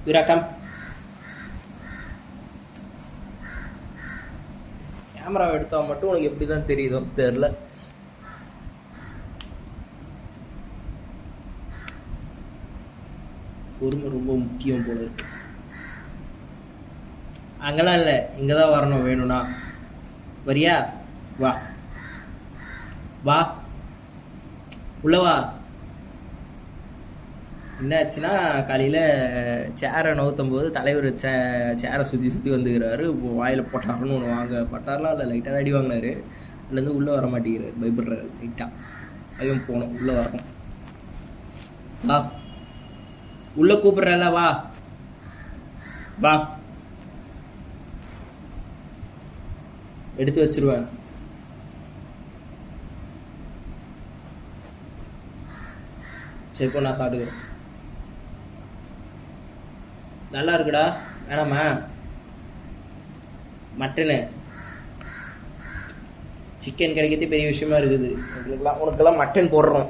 விராக்கம் கேமராவை எடுத்தால் மட்டும் உனக்கு எப்படி தான் தெரியுதோ தெரில. பொறுமை ரொம்ப முக்கியம் போல இருக்கு. அங்கெல்லாம் இல்லை, இங்கே தான் வரணும். வேணும்னா வரியா? வா வா உள்ள வா. என்னாச்சுன்னா காலையில் சேரை நவுத்தும்போது தலைவர் சேரை சுற்றி வந்துக்கிறாரு. வாயில் போட்டாருன்னு ஒன்று வாங்க பட்டாரெலாம் இல்லை, லைட்டாக தான் அடி வாங்கினார். அதுலேருந்து உள்ளே வர மாட்டேங்கிறார், பயப்படுறாரு லைட்டாக. பையன் போகணும், உள்ளே வரணும். வா உள்ளே கூப்பிட்றல, வா வா. எடுத்து வச்சிருவேன். சரி போ, நான் சாப்பிட்டுக்கிறேன். நல்லா இருக்குடா. வேணாமா? மட்டனு சிக்கன் கிடைக்கிறது பெரிய விஷயமா இருக்குது. உனக்கெல்லாம் மட்டன் போடுறோம்.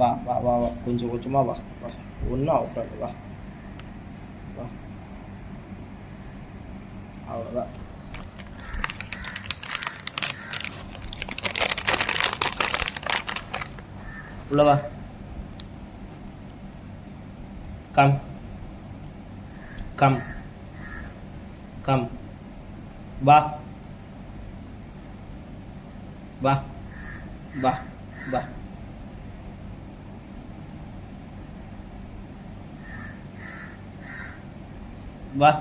வா வா வா வா, கொஞ்சம் கொஞ்சமாக வா வா, ஒன்றும் அவசரம் இல்லை. வா வா, அவ்வளோதான். உள்ள வா. Come come come. வா வா வா வா. வா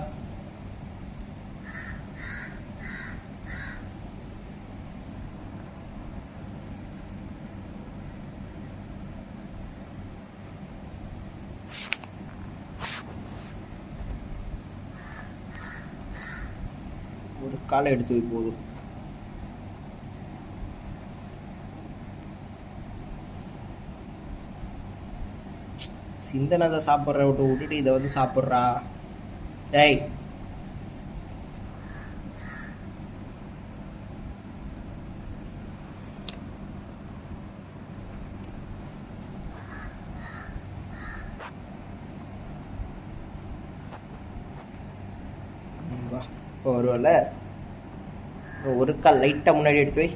ஒரு காலை எடுத்து வை போதும். சிந்தனை தான் சாப்பிட்ற விட்டுட்டு இதை வந்து சாப்பிட்றா. ஏய் வா, இப்போ வருவல. ஒரு கால் லைட்டாக முன்னாடி எடுத்து வை.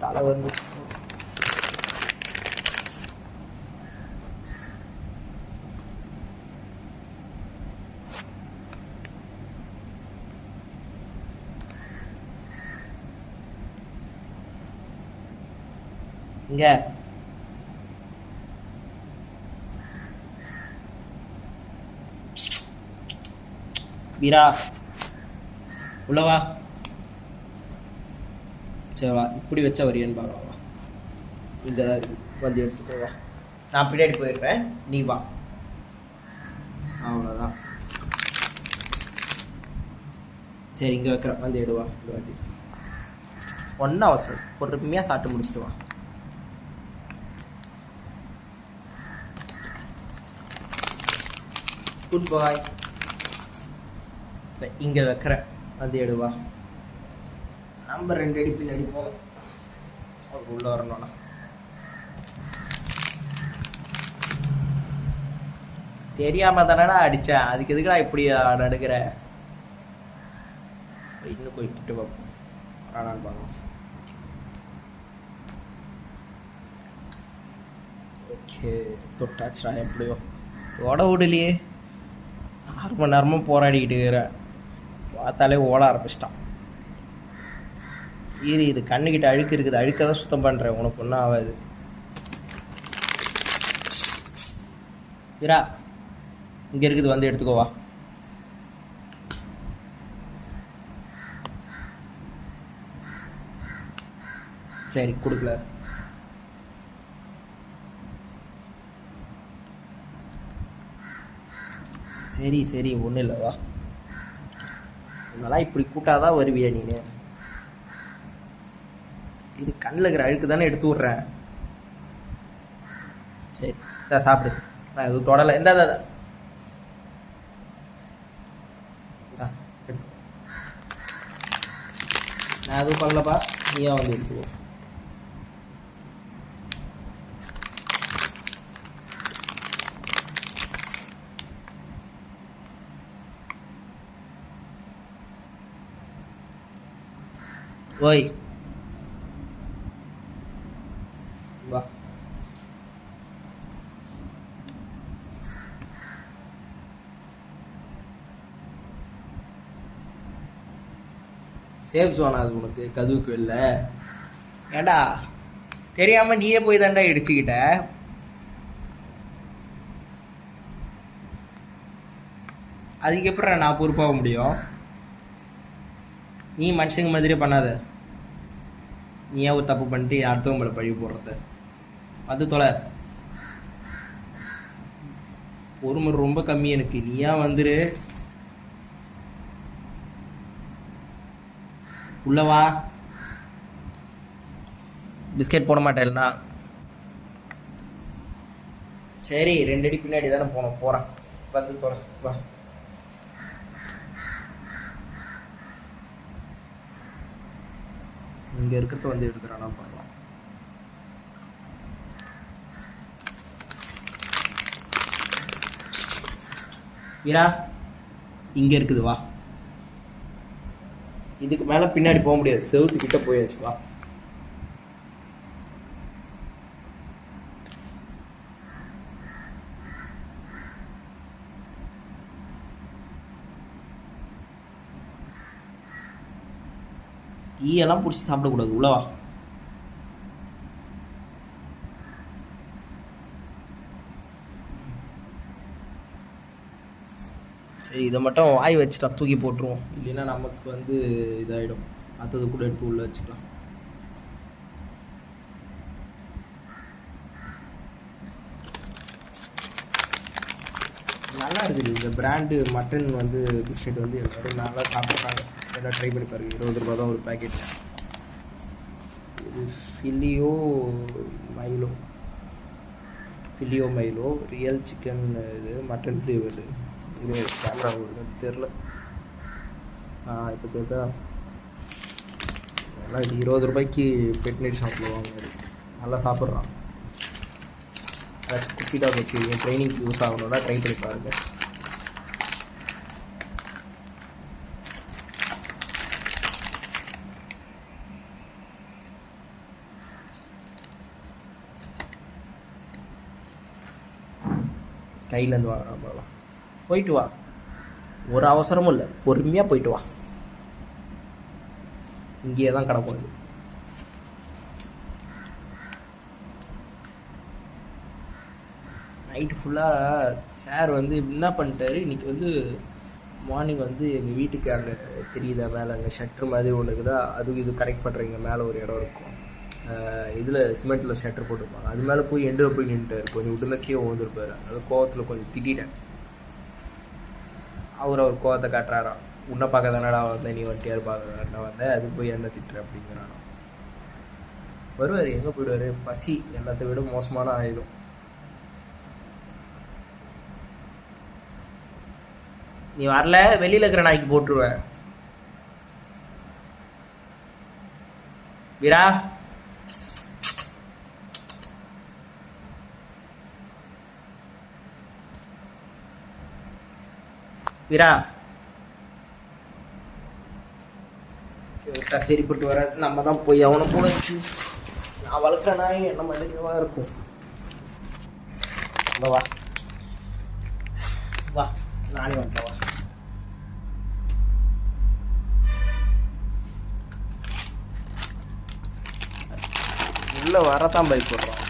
தலை வந்து இங்க வீரா உள்ளவா. சரி வா, இப்படி வச்சா வரியன்னு பார்க்கலாம். வா, இங்கே தான் வந்து எடுத்துட்டு வா. நான் பின்னாடி போயிடுறேன், நீ வா. அவ்வளோதான். சரி இங்கே வைக்கிறேன், வந்து எடுவா. இந்த வாட்டி ஒன்றும் அவசரம், பொறுமையாக சாப்பிட்டு முடிச்சுட்டு வா. குட் பாய். இங்கே வைக்கிறேன், வந்து எடுவா. நம்ம 2 அடி பின்னாடி போகணும், அவர் உள்ளே வரணும்னா. தெரியாம தானடா அடித்தேன், அதுக்கு எதுக்குடா இப்படி நடுக்கிற? இன்னும் போய்கிட்டு பார்ப்போம், ஆனான்னு பார்க்கலாம். ஓகே, தொட்டாச்சுடா. எப்படியோ ஓட விடலையே. 6 மணி நேரமும் போராடிக்கிட்டு இருக்கிறேன். பார்த்தாலே ஓட ஆரம்பிச்சிட்டான். இது கண்ணுக்கிட்ட அழுக்கு இருக்குது, அழுக்க தான் சுத்தம் பண்ணுறேன். உனக்கு ஒன்றும் ஆகாது. இரா இங்கே இருக்குது, வந்து எடுத்துக்கோவா. சரி கொடுக்கல. சரி சரி, ஒன்றும் இல்லைவா. உன்னெல்லாம் இப்படி கூட்டாதான் வருவியா நீ? இது கண்ணில் இருக்கிற அழுக்கு தானே எடுத்து விட்றேன். சரி இதான் சாப்பிடு. நான் எதுவும் தொடலை. எந்த எடுத்து நான் எதுவும் பண்ணலப்பா, நீயா வந்து எடுத்துக்கோ. ஓய் வா. சேஃப் ஜோன் அது உனக்கு கதுவுக்கு இல்லை. ஏண்டா தெரியாம நீயே போய் தாண்டா இடிச்சுக்கிட்ட. அதுக்கு எப்படி நான் பொறுப்பாக முடியும்? நீ மனுஷங்க மாதிரியே பண்ணாத. நீ ஏன் ஒரு தப்பு பண்ணிட்டு அடுத்தவங்க மேலே பழி போடுறது? அது தொலை. பொறுமை ரொம்ப கம்மி எனக்கு. நீயா வந்துரு. உள்ளவா. பிஸ்கெட் போட மாட்டேன்னா சரி, 2 அடி பின்னாடி தானே போனோம். போகிறேன் வந்து தொலை வா. இங்கே இருக்கிறத வந்து எடுக்கிறானா பண்ணலாம். வீரா இங்கே இருக்குது வா. இதுக்கு மேலே பின்னாடி போக முடியாது, செவுத்துக்கிட்ட போயாச்சு வா. ஈயெல்லாம் பிடிச்சி சாப்பிடக்கூடாது, உள்ளவா. சரி, இதை மட்டும் வாய் வச்சுட்டா தூக்கி போட்டுருவோம். இல்லைன்னா நமக்கு வந்து இதாகிடும். மற்றது கூட எடுத்து உள்ளே வச்சுக்கலாம். நல்லா இருக்குது இந்த பிராண்டு மட்டன் வந்து பிஸ்கெட் வந்து எல்லோரும் நல்லா சாப்பிட்றாங்க. எல்லாம் ட்ரை பண்ணி பாருங்க. 20 ரூபா தான் ஒரு பேக்கெட். இது ஃபிலியோ மைலோ ரியல் சிக்கன். இது மட்டன் ஃப்ளேவர். இது கேமரா தெரில. இப்போ தெரியுதா? நல்லா இது 20 ரூபாய்க்கு பெட்நெட் ஷாப்பில் வாங்குறது. நல்லா சாப்பிட்றான். குட்டி டாக் வச்சு ட்ரைனிங்க்கு யூஸ் ஆகணும்னா ட்ரை பண்ணி பாருங்க. கையிலேருந்து வாங்குறோம். போயிட்டு வா, ஒரு அவசரமும் இல்லை, பொறுமையாக போயிட்டு வா. இங்கேயே தான் கிடக்கும். நைட்டு ஃபுல்லாக சார் வந்து என்ன பண்ணிட்டாரு, இன்றைக்கி வந்து மார்னிங் வந்து எங்கள் வீட்டுக்கு அங்கே தெரியுதா மேலே அங்கே ஷட்டர் மாதிரி ஒன்று இருக்குதா, அதுக்கு இது கனெக்ட் பண்ணுறீங்க. மேலே ஒரு இடம் இருக்கும், இதில் சிமெண்ட்டில் ஷட்டர் போட்டிருப்பாங்க. அது மேலே போய் எண்டில் போய் நின்றுட்டார். கொஞ்சம் உடனே வந்துருப்பார். அது கோவத்தில் கொஞ்சம் திட்டிட்டேன். அவர் கோவத்தை காட்டுறாராம். உன்னை பார்க்க தானடா வந்தேன், நீ வந்துட்டு யார் பார்க்க வந்தேன், அது போய் என்ன திட்டுற அப்படிங்கிறானோ. வருவார், எங்கே போயிடுவார்? பசி எல்லாத்த விட மோசமான ஆயுதம். நீ வரல, வெளியில் இருக்கிற நாய்க்கு போட்டுருவேன். வீரா வீரா சரிப்பட்டு வராது. நம்ம தான் போய் அவனை போட. நான் வளர்க்குற நாய் என்ன மாதிரிவா இருக்கும். வா வா, நானே வந்தேன் வா. உள்ள வரத்தான் பயப்படுறான்.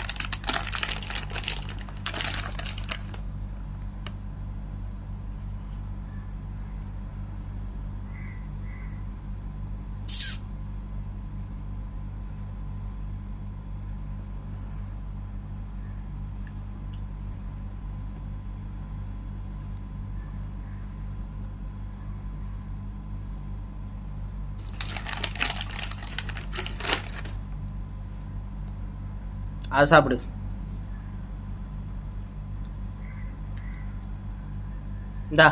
அது சாப்பிடு. இந்தா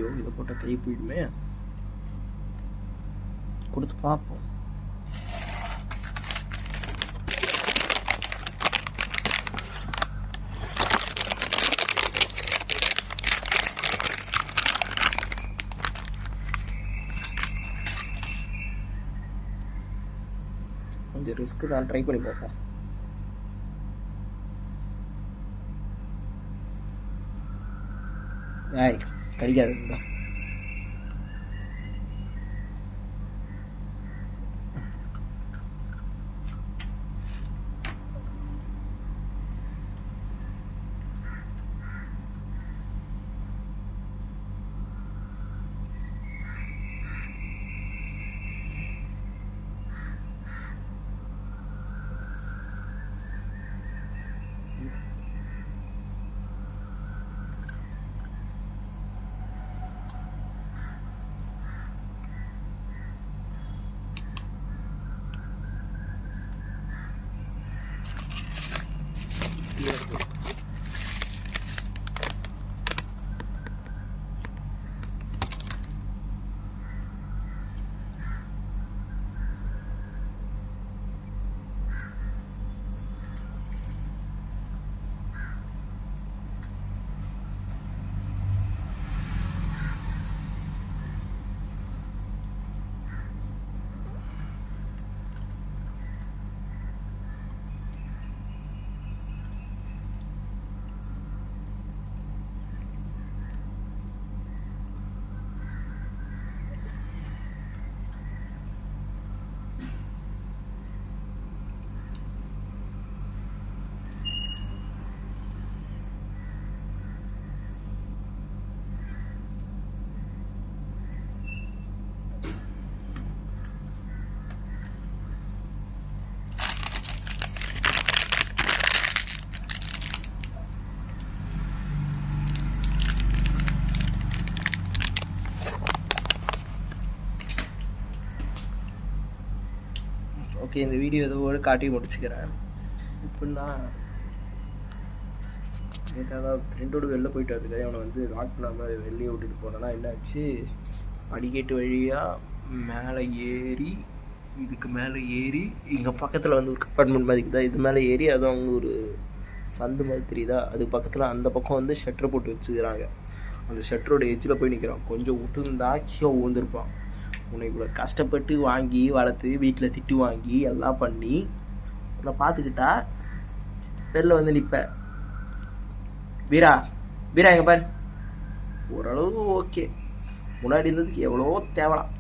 ஐயோ இதை போட்டால் கை போயிடுமே. கொடுத்து பார்ப்போம். கொஞ்சம் ரிஸ்க்கு தான், ட்ரை பண்ணி பார்ப்போம். ஆய் கடிக்காது. ஓகே, இந்த வீடியோ இதோடு காட்டி முடிச்சுக்கிறேன். இப்படின்னா நேற்று ஃப்ரெண்டோடு வெளில போயிட்டு அதுக்காக அவனை வந்து லாக் பண்ணாமல் வெளியே விட்டுட்டு போனேன்னா என்னாச்சு, படிக்கட்டு வழியாக மேலே ஏறி இதுக்கு மேலே ஏறி இங்கே பக்கத்தில் வந்து ஒரு அப்பார்ட்மெண்ட் மாதிரி தான், இது மேலே ஏறி அதுவும் அவங்க ஒரு சந்து மாதிரி தெரியுதா, அது பக்கத்தில் அந்த பக்கம் வந்து ஷட்டர் போட்டு வச்சுக்கிறாங்க. அந்த ஷட்டரோட எஜ்ஜில் போய் நிற்கிறான். கொஞ்சம் விட்டுருந்தா கீழே ஊந்துருப்பான். உன்னை இவ்வளோ கஷ்டப்பட்டு வாங்கி வளர்த்து வீட்டில் திட்டு வாங்கி எல்லாம் பண்ணி உன்னை பார்த்துக்கிட்டா வெளில வந்து நிற்ப. வீரா வீரா எங்கே பாரு, ஓரளவு ஓகே, முன்னாடி இருந்ததுக்கு எவ்வளோ தேவலாம்.